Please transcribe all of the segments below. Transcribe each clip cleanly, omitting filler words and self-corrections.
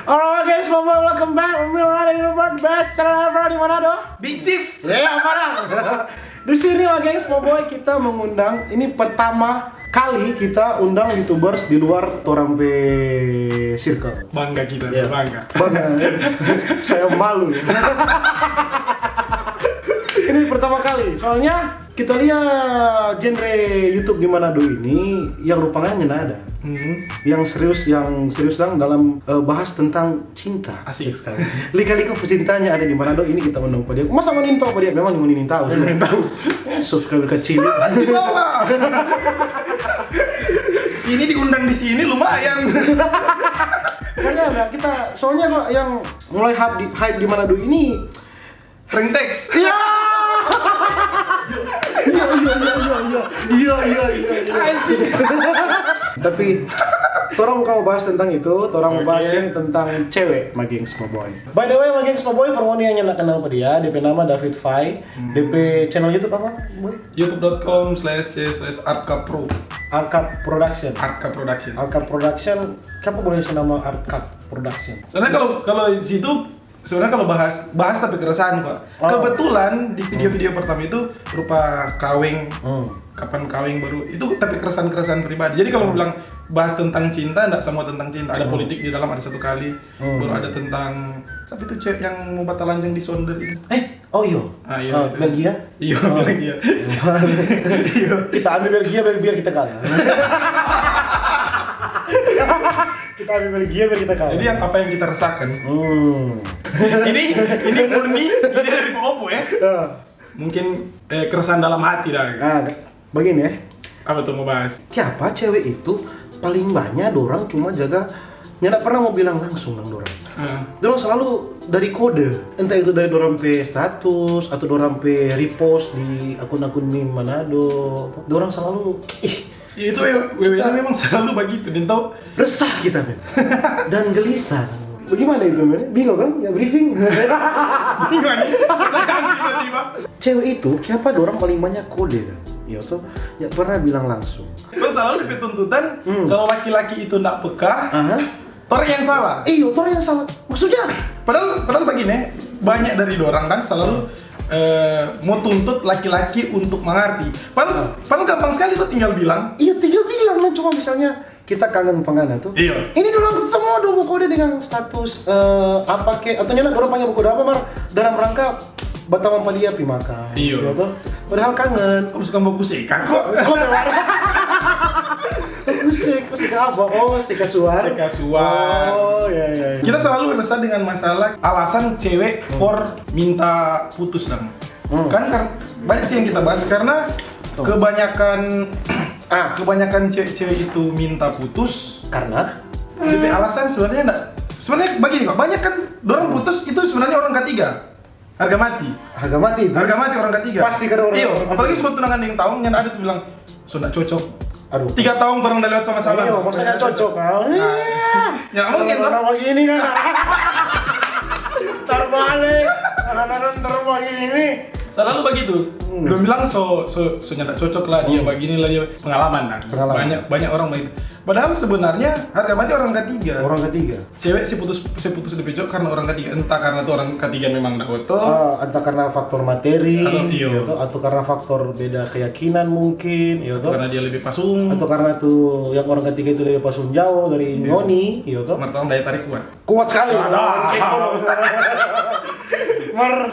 Alright guys, welcome back. We're running the best channel ever di Manado. Bincis. Ya, mana? Di sini lah guys, boy kita mengundang. Ini pertama kali kita undang YouTubers di luar Torampe Circle. Bangga kita, Ya. bangga. Saya malu. Ini pertama kali. Soalnya kita lihat genre YouTube di Manado ini yang rupanya nggak ada. Yang serius dalam bahas tentang cinta. Asik sekali. Lika-liku pecintanya ada di Manado, ini kita undang pada dia. Masa ngonin tahu pada dia? Memang ngonin tahu. Ngonin tahu. Subscribe kecil. Salah di bawah. Ini diundang di sini lumayan. Makanya ada kita, soalnya kok yang mulai hype di Manado ini Ringtex. iya. Iya. Anjing. Tapi orang mau bahas tentang itu, orang mau bahas ini tentang cewek Mageng Semua Boy. By the way, Mageng Semua Boy, for one yang nggak kenal apa dia, DP nama David Fai, DP channel YouTube apa? Boy? youtube.com/c/artkapro. Arcap Production. Artka Production. Arcap Production, kenapa boleh nama Arcap Production? Soalnya kalau di situ sebenarnya kalau bahas tapi keresahan Pak. Oh. Kebetulan di video-video pertama itu berupa kawing, kapan kawing baru itu tapi keresahan pribadi. Jadi kalau mau bilang bahas tentang cinta, enggak semua tentang cinta. Ada politik di dalam, ada satu kali. Baru ada tentang siapa itu cewek yang mau batal lanjang di Sonder itu. Oh iya. Ah, iya. Belgia? Iya, Belgia. Iya. Kita ambil Belgia biar kita kalah. Kita ambil Belgia biar kita kalah. Jadi yang apa yang kita rasakan? ini murni ide dari Popo ya. Mungkin keresahan dalam hati dah. Nah, begini ya. Apa tuh mau bahas? Siapa cewek itu paling banyak dorang cuma jaga, nggak pernah mau bilang langsung dong dorang. Dorang selalu dari kode, entah itu dari dorang pe status atau dorang pe repost di akun-akun meme Manado. Dorang selalu Ya itu WWN memang selalu begitu, dan tau resah kita men dan gelisah. Bagaimana itu men? Bingung kan? Ya briefing. gimana? Tiba-tiba. Cewek itu siapa dorang paling banyak kode kan? Ya tuh, nggak pernah bilang langsung. Terus selalu di tuntutan kalau laki-laki itu nggak peka, orang yang salah. Iya, orang yang salah. Maksudnya? Padahal begini, banyak dari dorang kan selalu mau tuntut laki-laki untuk mengerti. Padahal gampang sekali tuh tinggal bilang. Iya, tinggal bilang lah. Cuma misalnya kita kangen pengana tuh. Iya. Ini dorang semua dong kode dengan status apa ke atau nyana dorang panggil kode apa mar dalam rangka Batam Palia pi makan. Iya. Gitu. Padahal kangen. Kamu suka mau kusekan kok? Musik apa? Oh, sika suar. Seka suar. Oh, iya. Kita selalu resah dengan masalah alasan cewek for minta putus dong. Kan banyak sih yang kita bahas karena kebanyakan cewek-cewek itu minta putus Karena DP alasan sebenarnya begini kok, banyak kan dorang putus itu sebenarnya orang ketiga. Harga mati itu. Harga mati orang ketiga. Pasti kan orang. Iya, apalagi sebut tunangan yang tahun yang ada tuh bilang sudah cocok. Aduh. 3 tahun orang udah lewat sama-sama. Iya, maksudnya cocok. Ya mungkin tuh. Orang begini kan. Terbalik. Anak-anak terbang ini. Selalu begitu. Belum bilang so nyata cocok lah dia begini lah dia pengalaman kan. Banyak orang begitu. Padahal sebenarnya harga mati orang ketiga. Orang ketiga. Cewek si putus dipecok karena orang ketiga. Entah karena tuh orang ketiga memang udah kotor. Entah karena faktor materi, Atau karena faktor beda keyakinan mungkin, atau karena dia lebih pasung. atau karena tuh yang orang ketiga itu lebih pasung jauh dari Noni, Martawan daya tarik kuat. Kuat sekali. Ada. Mar,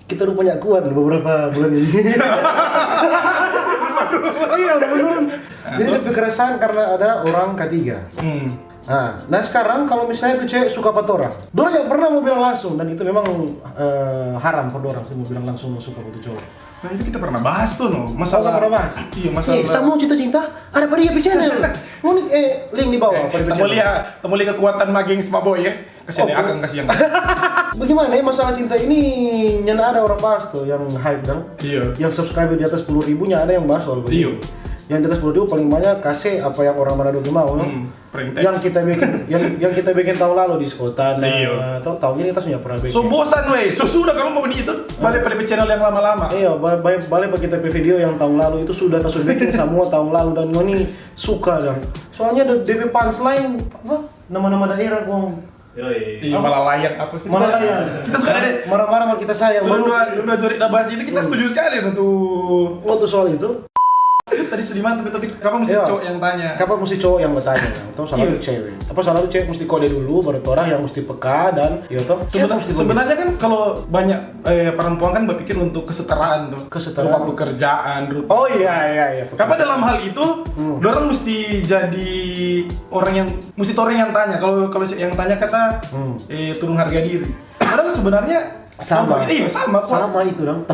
kita rupanya kuat beberapa bulan ini. Iya, benar. Jadi lebih keresahan karena ada orang ketiga. Nah sekarang kalau misalnya itu cewek suka apa orang, dorang nggak pernah mau bilang langsung, dan itu memang haram per dorang sih mau bilang langsung mau suka itu cowok. Nah itu kita pernah bahas tuh masalah. Pernah bahas. Iya masalah. Sama cinta-cinta ada pada dia channel. Mau link di bawah pada Temu lihat kekuatan Mageng Semua Boy ya. Kasihan Akang kasihan. Bagaimana ya masalah cinta ini? Nyana ada orang bahas tuh yang hype dong. Iya. Yang subscriber di atas 10.000 nya ada yang bahas soal begitu. Iya. Yang di atas 10.000 paling banyak kasih apa yang orang Manado mau. Yang kita bikin yang kita bikin tahun lalu di Skotan. Iya. Tahun ini kita sudah pernah bikin. So bosan weh. So sudah kamu mau ini itu balik pada channel yang lama-lama. Iya, balik kita video yang tahun lalu itu sudah bikin semua tahun lalu dan Noni suka dan soalnya DP punchline apa? nama-nama daerah kong. Iya, malah layak apa sih? Malah layak. Kita suka ada marah-marah sama kita sayang. udah Jorik bahas itu kita setuju sekali tuh. Oh tuh soal itu. Tadi Sudiman tapi kapan mesti Iya. cowok yang tanya? Kapan mesti cowok yang bertanya? Atau selalu Iya. cewek? Apa selalu cewek mesti kode dulu baru orang yang mesti peka dan ya toh? Sebenarnya kan kalau banyak perempuan kan berpikir untuk kesetaraan tuh. Kesetaraan. Rupa pekerjaan, rupa. Oh iya. Kapan dalam hal itu, orang mesti jadi orang yang tanya. Kalau cewek yang tanya kata turun harga diri. Padahal sebenarnya sama. Iya sama kok. Sama itu dong.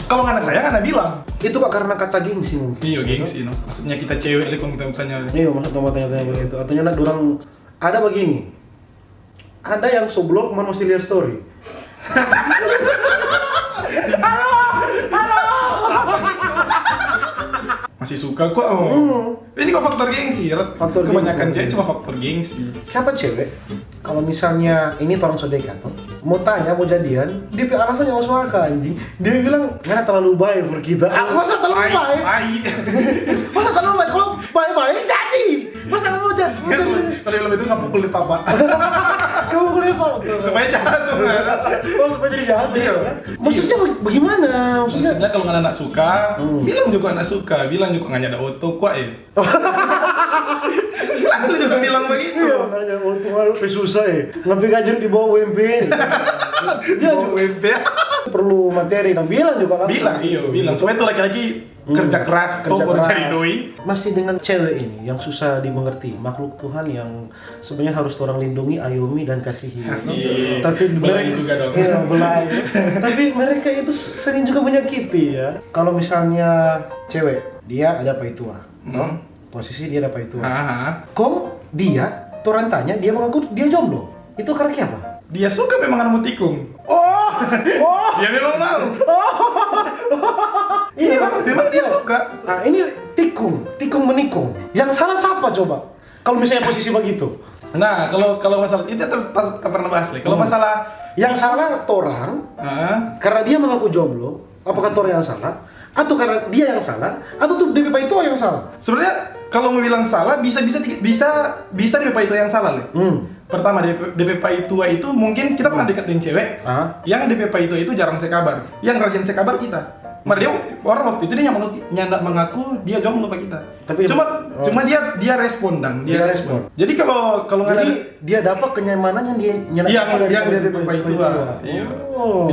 Kalau nggak ada saya nggak ada bilang. Itu kok karena kata gengsi mungkin. Iya gengsi no. Maksudnya kita cewek kalau kita bertanya. Iya, maksudnya mau tanya-tanya begitu. Atau nak orang ada begini. Ada yang soblok man masih lihat story. Masih suka kok. Ini kok faktor gengsi. Faktor Kebanyakan gengsi. cewek cuma faktor gengsi. Siapa cewek? Kalau misalnya ini orang sodeka tuh, mau tanya mau jadian, dia alasannya masuk akal anjing. Dia bilang nggak terlalu baik for kita. Masa terlalu baik? Masa terlalu baik? Kalau baik-baik jadi. Masa kamu jadi? Kalau itu nggak pukul di papa. Kamu boleh apa? Supaya jatuh kan. Oh supaya jadi jahat. Iya. Maksudnya bagaimana? Maksudnya kalau nggak anak suka, bilang juga anak suka, bilang juga nggak ada auto kok ya. Langsung juga bilang begitu. Iya, makanya untuk harus susah ya. Ngapain ngajar di bawah UMP? Dia juga UMP. perlu materi dan bilang juga kan. Bilang. Supaya itu laki-laki kerja keras, baru cari doi. Masih dengan cewek ini yang susah dimengerti, makhluk Tuhan yang sebenarnya harus orang lindungi, ayomi dan kasihi. Asik. Tapi Belain juga dong. Iya, belain. Tapi mereka itu sering juga menyakiti ya. Kalau misalnya cewek, dia ada paitua, toh? Posisi dia ada paitua. Dia, orang tanya, dia mengaku dia jomblo. Itu karena apa? Dia suka memang mau tikung. Dia memang mau. Iya, memang dia suka. Nah, ini tikung menikung. Yang salah siapa coba? Kalau misalnya posisi begitu. Nah, kalau masalah itu tak pernah bahas lagi. Kalau masalah yang salah orang, karena dia mengaku jomblo, apakah orang yang salah? Atau karena dia yang salah? Atau tuh DP itu yang salah? Sebenarnya kalau mau bilang salah bisa DP itu yang salah, Le. Pertama DP tua itu mungkin kita pernah deketin cewek. Yang DP itu jarang sekabar. Yang rajin sekabar kita. Dia orang waktu itu dia nyandak mengaku dia jomblo sama kita. Tapi cuma dia respon dang, dia respon. Jadi kalau nggak dia dapat kenyamanan yang dia nyandak yang DP itu. Iya.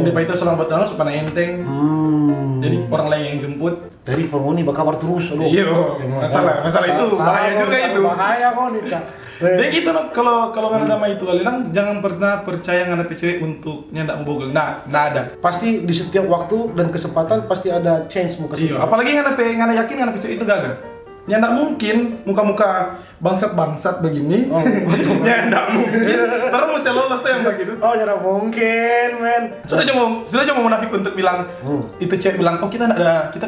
DP itu selama bertahun supaya enteng. Jadi orang lain yang jemput. Dari Formoni berkabar terus. Iya, masalah itu bahaya juga itu. Bahaya kok nikah. Dia gitu loh, kalau nggak ada nama itu alilang jangan pernah percaya nggak ada cewek untuk nyandak membogel. Nggak ada. Pasti di setiap waktu dan kesempatan pasti ada chance muka. Iya, apalagi nggak ada yakin nggak ada cewek itu gagal. Nyandak mungkin muka-muka bangsat begini. Nyandak mungkin. Terus mesti lolos tuh yang begitu. Nyandak mungkin, men. Sudah cuma munafik untuk bilang itu cewek bilang, kita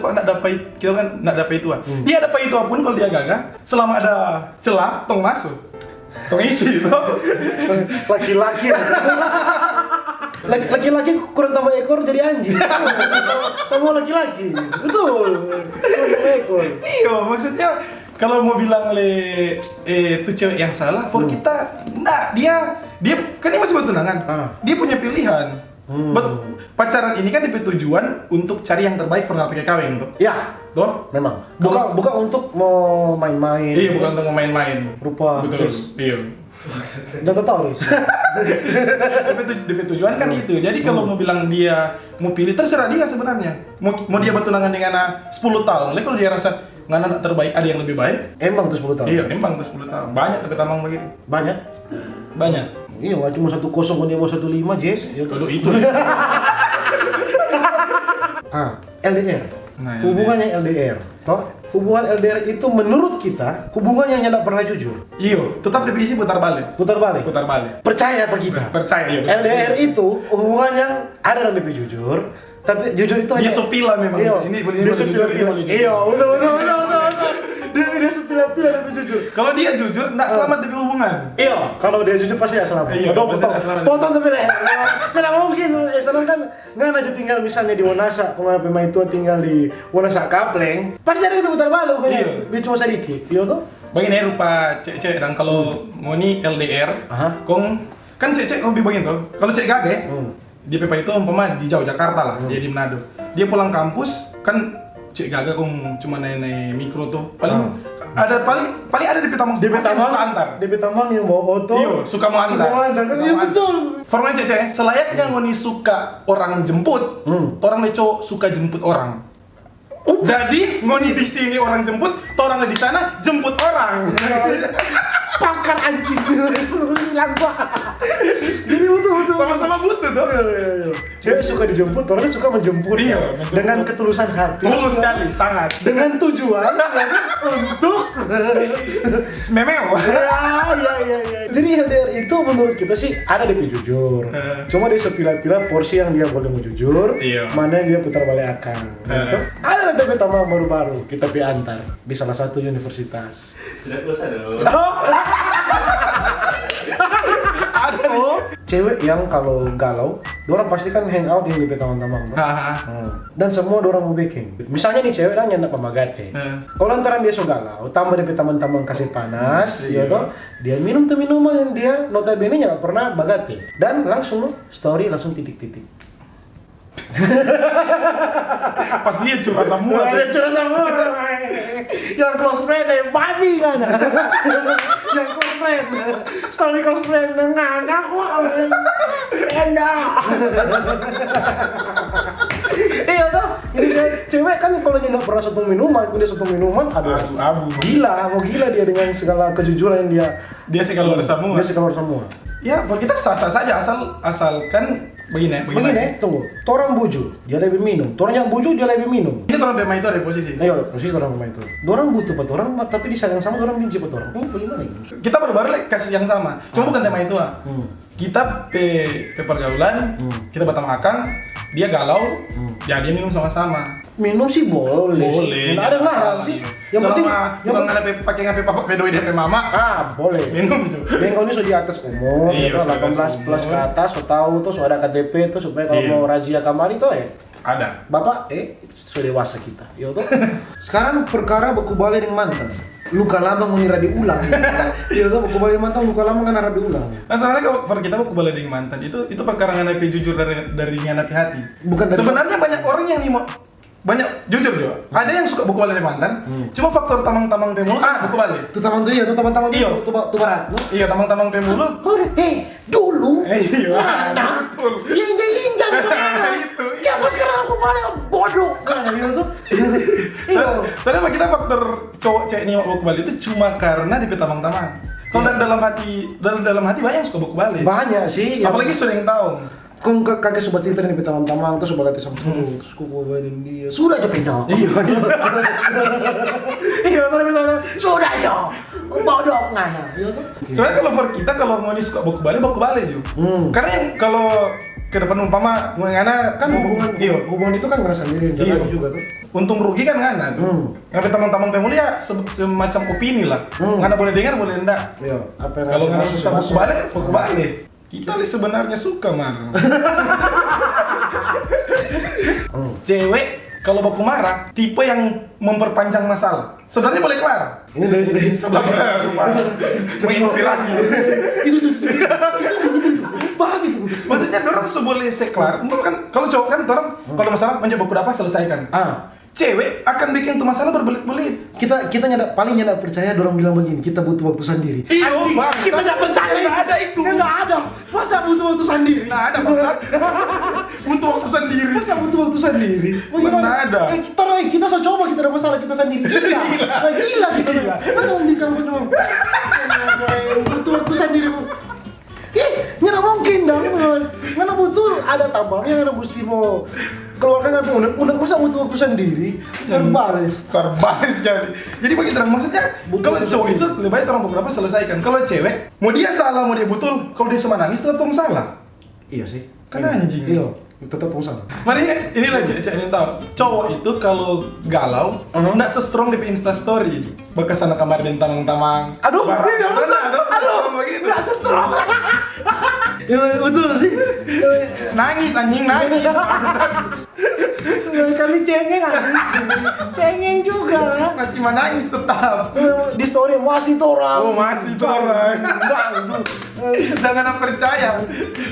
kok nggak dapat kita kan nggak dapat itu. Dia dapat itu pun kalau dia gagal, selama ada celah, tong masuk. Tong isi itu. Laki-laki kurang tambah ekor jadi anjing. Semua laki-laki. Betul. Kurang tambah ekor. Iya, maksudnya kalau mau bilang itu cewek yang salah, for kita dia kan dia masih bertunangan. Dia punya pilihan. Pacaran ini kan DP tujuan untuk cari yang terbaik for nggak pakai kawin tuh. Ya. Toh? Memang. Bukan untuk mau main-main. Iya, bukan untuk main-main. Rupa. Betul. Iya. Udah tahu nih. DP tujuan kan itu. Jadi kalau mau bilang dia mau pilih terserah dia sebenarnya. Mau dia bertunangan dengan 10 tahun. Lalu kalau dia rasa nggak anak terbaik ada yang lebih baik. Emang tuh 10 tahun. Iya, emang tuh 10 tahun. Banyak tapi tamang begitu. Banyak. Iya, nggak cuma 1-0 kalau dia mau 1-5, Jess. Kalau itu. LDR. Nah, hubungannya LDR. Toh? Hubungan LDR itu menurut kita hubungan yang tidak pernah jujur. Iya, tetap diisi putar balik. Percaya apa kita? Percaya. Iya. LDR itu hubungan yang ada yang lebih jujur, tapi jujur itu dia hanya sopila memang. Iya, Ini dia sepila-pila. Iya, betul. Dia sepila-pila lebih jujur. Kalau dia jujur, nggak selamat di hubungan. Iya, kalau dia jujur pasti ya selamat. Iya, potong tapi nggak mungkin. Sekarang kan nggak aja tinggal misalnya di Wonasa, kalau pemain itu tinggal di Wonasa Kapleng, pasti ada yang putar balik bukannya. Dia cuma sedikit, iya tuh. Begini rupa cewek-cewek dan kalau ngoni LDR, kong kan cewek hobi begini tuh. Kalau cewek gage, di PP itu umpama di jauh Jakarta lah, dia di Manado. Dia pulang kampus kan cewek gaga kong cuma naik mikro tuh. Paling ada di Petamang. Di Petamang yang bawa oto. Iya, suka mau antar. Kan iya betul. Formanya cewek, selayaknya ngoni suka orang jemput, orang cowok suka jemput orang. Jadi ngoni di sini orang jemput, orang di sana jemput orang. Pakar anjing itu bilang gua. Jadi betul. Sama-sama butuh tuh. Iya. Cewek suka dijemput, orang suka menjemput. Iya, dengan ketulusan hati. Tulus sekali, sangat. Dengan tujuan untuk memeo. Iya. Jadi LDR itu menurut kita sih ada DP jujur. Cuma dia sepilah-pilah porsi yang dia boleh mau jujur, mana yang dia putar balik akan. Gitu. Ada DP tamang baru-baru kita pi antar di salah satu universitas. Tidak usah dong. Cewek yang kalau galau, dorang pasti kan hangout di DP tamang-tamang. Dan semua dorang mau baking. Misalnya nih cewek kan nyandak pemagate. Kalau lantaran dia so galau, tambah DP tamang-tamang kasih panas, ya toh, dia minum tuh minuman yang dia notabene nggak pernah bagate. Dan langsung story langsung titik-titik. Pas dia curah semua. Yang close friend babi kan. Yang close friend. Story close friend ngangak wah. Enak. Iya toh. Ini cewek kan kalau dia pernah satu minuman, aduh gila, mau gila dia dengan segala kejujuran yang dia sekeluar semua. Ya, buat kita sah-sah saja asalkan begini, tunggu. Torang buju, dia lebih minum. Torang yang buju, dia lebih minum. Ini torang pemain itu ada posisi. Ayo, posisi torang pemain itu. Dorang butuh pak torang, tapi di saat yang sama dorang benci pak torang. Bagaimana ini? Kita baru-baru kasus yang sama. Cuma bukan tema itu. Kita pergaulan, kita batang akang, dia galau, ya dia minum sama-sama. Minum sih boleh. Nggak ada larang sih. Yang penting bukan nggak pakai ngapain papa pedoi dari mama. Boleh. Minum tuh. Yang kau ini sudah di atas umur, 18 plus ke atas, so tahu tuh, so ada KTP tuh supaya kalau mau razia kamar itu ada. Bapak sudah dewasa kita. Ya tuh. Sekarang perkara beku balik dengan mantan. Luka lama mengira diulang. Iya tuh beku balik mantan, luka lama kan harap diulang. Nah, soalnya kalau kita beku balik dengan mantan itu perkara nganapi jujur dari nganapi hati. Bukan dari sebenarnya banyak orang yang banyak jujur juga. Ada yang suka buku balik mantan, cuma faktor tamang-tamang pemulu buku balik. Itu tamang tuh iya, tuh tamang-tamang tuh barat. Iya, tamang-tamang pemulu. Dulu. Iya. Betul. Injak itu. Ya pas sekarang aku balik bodoh. Kan gitu tuh. Soalnya kita faktor cowok cewek ini buku balik itu cuma karena di tamang-tamang. Kalau dalam hati banyak yang suka buku balik. Banyak sih. Apalagi sudah yang tahu. Kung kakek sobat cerita nih tamang-tamang tuh sobat hati sama terus kuku badan dia sudah aja pindah. Iya terus misalnya sudah aja bodoh ngana. Iya tuh. Soalnya kalau kita kalau mau suka buku balik juga. Karena yang kalau ke depan umpama ngana kan hubungan itu kan ngerasa sendiri juga tuh. Untung rugi kan ngana tuh. Ngapain tamang-tamang pemuli ya semacam opini lah. Ngana boleh dengar boleh enggak. Iya. Kalau ngana suka buku balik. Kita sebenarnya suka man. Cewek kalau baku marah tipe yang memperpanjang masalah. Sebenarnya boleh kelar. Ini dari sebelah menginspirasi. Itu. Bagus. Maksudnya dorong seboleh seklar. Kan kalau cowok kan dorong kalau masalah mencoba kuda apa selesaikan. Cewek akan bikin tuh masalah berbelit-belit. Kita paling nggak percaya dorong bilang begini, kita butuh waktu sendiri. Iya, kita nggak percaya. Nggak ada itu. Nggak ada. Masa butuh waktu sendiri? Nggak ada maksud. Butuh waktu sendiri. Masa butuh waktu sendiri? Mana ada? Kita coba kita ada masalah kita sendiri. Gila kita. Mana di kamu cuma butuh waktu sendiri. Nggak mungkin dong. Nggak butuh ada tambangnya, nggak mesti mau keluarkan udah masa butuh waktu sendiri terbalik sekali. Jadi bagi terang maksudnya kalau cowok itu lebih baik orang beberapa selesaikan. Kalau cewek mau dia salah mau dia betul, kalau dia sama nangis tetap tong salah. Iya sih. Kan anjing. Iya, tetap tong salah. Mari inilah cewek ini tahu. Cowok itu kalau galau enggak se-strong di Insta story. Bekas anak kamar dan tamang-tamang. Aduh, iya betul. Aduh, enggak se-strong. Ya betul sih. Nangis anjing. Kami cengeng anjing. Cengeng juga. Masih menangis tetap. Di story masih tuh orang. Oh, masih tuh orang. Jangan percaya.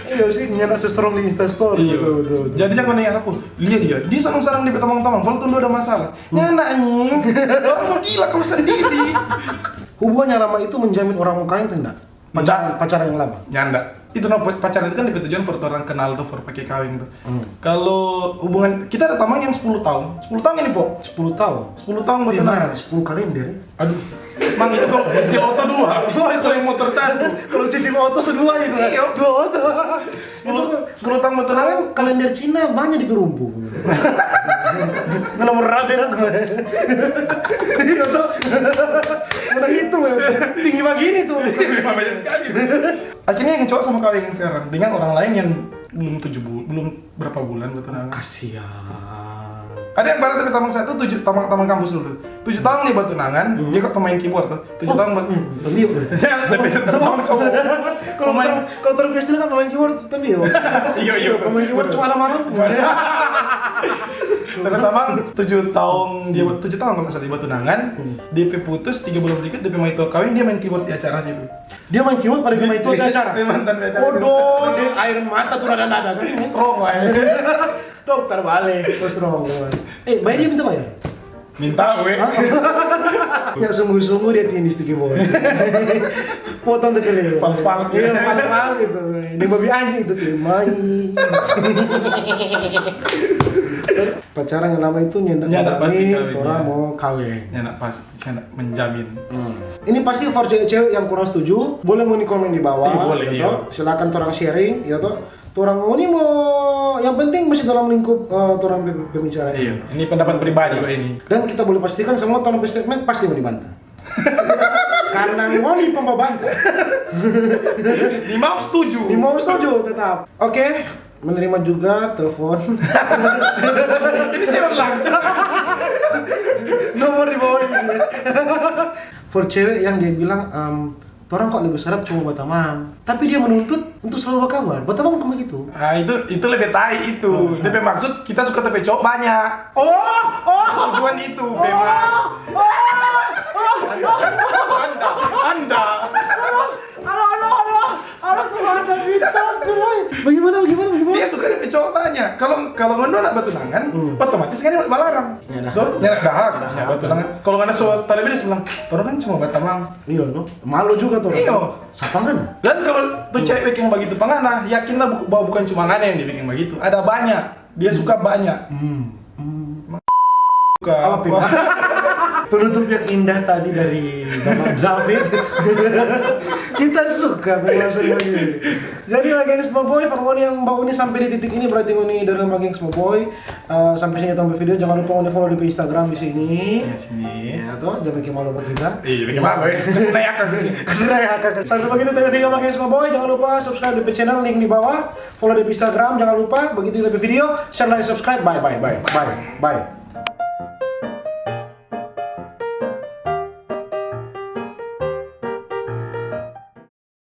Iya sih, nyana sestrong di Insta story. Iya. Betul. Jadi jangan nih aku. Lihat dia sarang-sarang di teman-teman. Kalau tuh ada masalah. Nyana anjing. Orang mau gila kalau sendiri. Hubungan yang lama itu menjamin orang mau kawin atau enggak? Pacaran yang lama. Nyanda. Itu pacaran itu kan lebih tujuan for orang kenal tuh, for pakai kawin tuh. Kalau hubungan kita ada teman yang 10 tahun. 10 tahun ini, Po. 10 tahun. 10 tahun buat kenal. 10 kalender. Aduh. Mang itu kalau cicil auto 2. Kalau yang motor 1. Kalau cicil auto sedua itu. Iya. 2 auto. 10 tahun buat kenal. Kan kalender Cina banyak di Perumpu. Nomor rapi kan. Iya tuh. Udah hitung ya. Tinggi begini tuh. Memang banyak sekali. Akhirnya yang cowok sama kawin sekarang dengan orang lain yang belum berapa bulan buat tunangan. Kasihan. Ada yang baru tapi tamang satu 7 tamang kampus dulu. 7 tahun nih buat tunangan, dia kok pemain keyboard tuh. 7 tahun buat Tapi yuk. tapi tamang cowok. Kalau terbiasa kan pemain keyboard tapi yuk. Iya. Pemain keyboard cuma ada malam. Tapi tamang 7 tahun dia buat 7 tahun kalau nggak salah dia buat tunangan. DP putus 3 bulan berikut DP mau itu kawin dia main keyboard di acara situ. Dia main keyboard pada main itu di acara. Dia mantan di acara. Bodoh, dia air mata tuh nada-nada kan. Strong lah ya. Dokter balik, terus strong. Bayar dia minta bayar. Minta gue. Yang sungguh-sungguh dia tindis tuh keyboard. Potong tuh kali. Fals-fals gitu. Iya, fals-fals gitu. Ini babi anjing itu main. Pacaran yang lama itu Nyandak pasti kawin, orang ya. mau kawin. Nyandak pasti menjamin. Ini pasti for cewek-cewek yang kurang setuju, boleh mau di komen di bawah. Iya, boleh, ya iya. toh. Silakan orang sharing, ya toh. Orang mau ini mau yang penting masih dalam lingkup orang pembicaraan. Iya, ini pendapat pribadi kok ini. Dan kita boleh pastikan semua orang statement pasti mau dibantah. Karena ngoni pembantah. Di mau setuju. Di mau setuju tetap. Oke, menerima juga telepon. Ini siaran langsung. Nomor di bawah ini. For cewek yang dia bilang orang kok lebih sarap cuma Batamang, tapi dia menuntut untuk selalu berkawan. Batamang bukan begitu. Nah itu lebih tai itu. Dia maksud kita suka tepe cowok banyak. Tujuan itu memang. Anda. Aduh tuh ada bintang Bagaimana? Dia suka tepe cowok banyak. Kalau ngono nak bertunangan, otomatis kan dia melarang. Tuh, nyarak dahak. Ya bertunangan. Kalau nggak ada suatu tali dia bilang, orang kan cuma Batamang. Iya, no. Malu juga tuh. Iya. Sapang kan? Dan kalau tuh cewek yang begitu pangana, yakinlah bahwa bukan cuma ada yang dibikin begitu. Ada banyak. Dia suka banyak. Suka Apa? Penutup yang indah tadi dari Bapak Zafid. Kita suka pembahasan begini. Jadi lagi semua boy, for yang Mbak Uni sampai di titik ini berarti Uni dari lagi semua boy. Sampai sini tambah video, jangan lupa Uni follow di Instagram di sini. Ya sini. Ya toh, jangan bikin malu buat kita. Iya, bikin malu ya. Kesenayakan sih. Kesenayakan. Sampai begitu dari video lagi semua boy, jangan lupa subscribe di channel link di bawah. Follow di Instagram, jangan lupa. Begitu kita video, share, like, subscribe. Bye.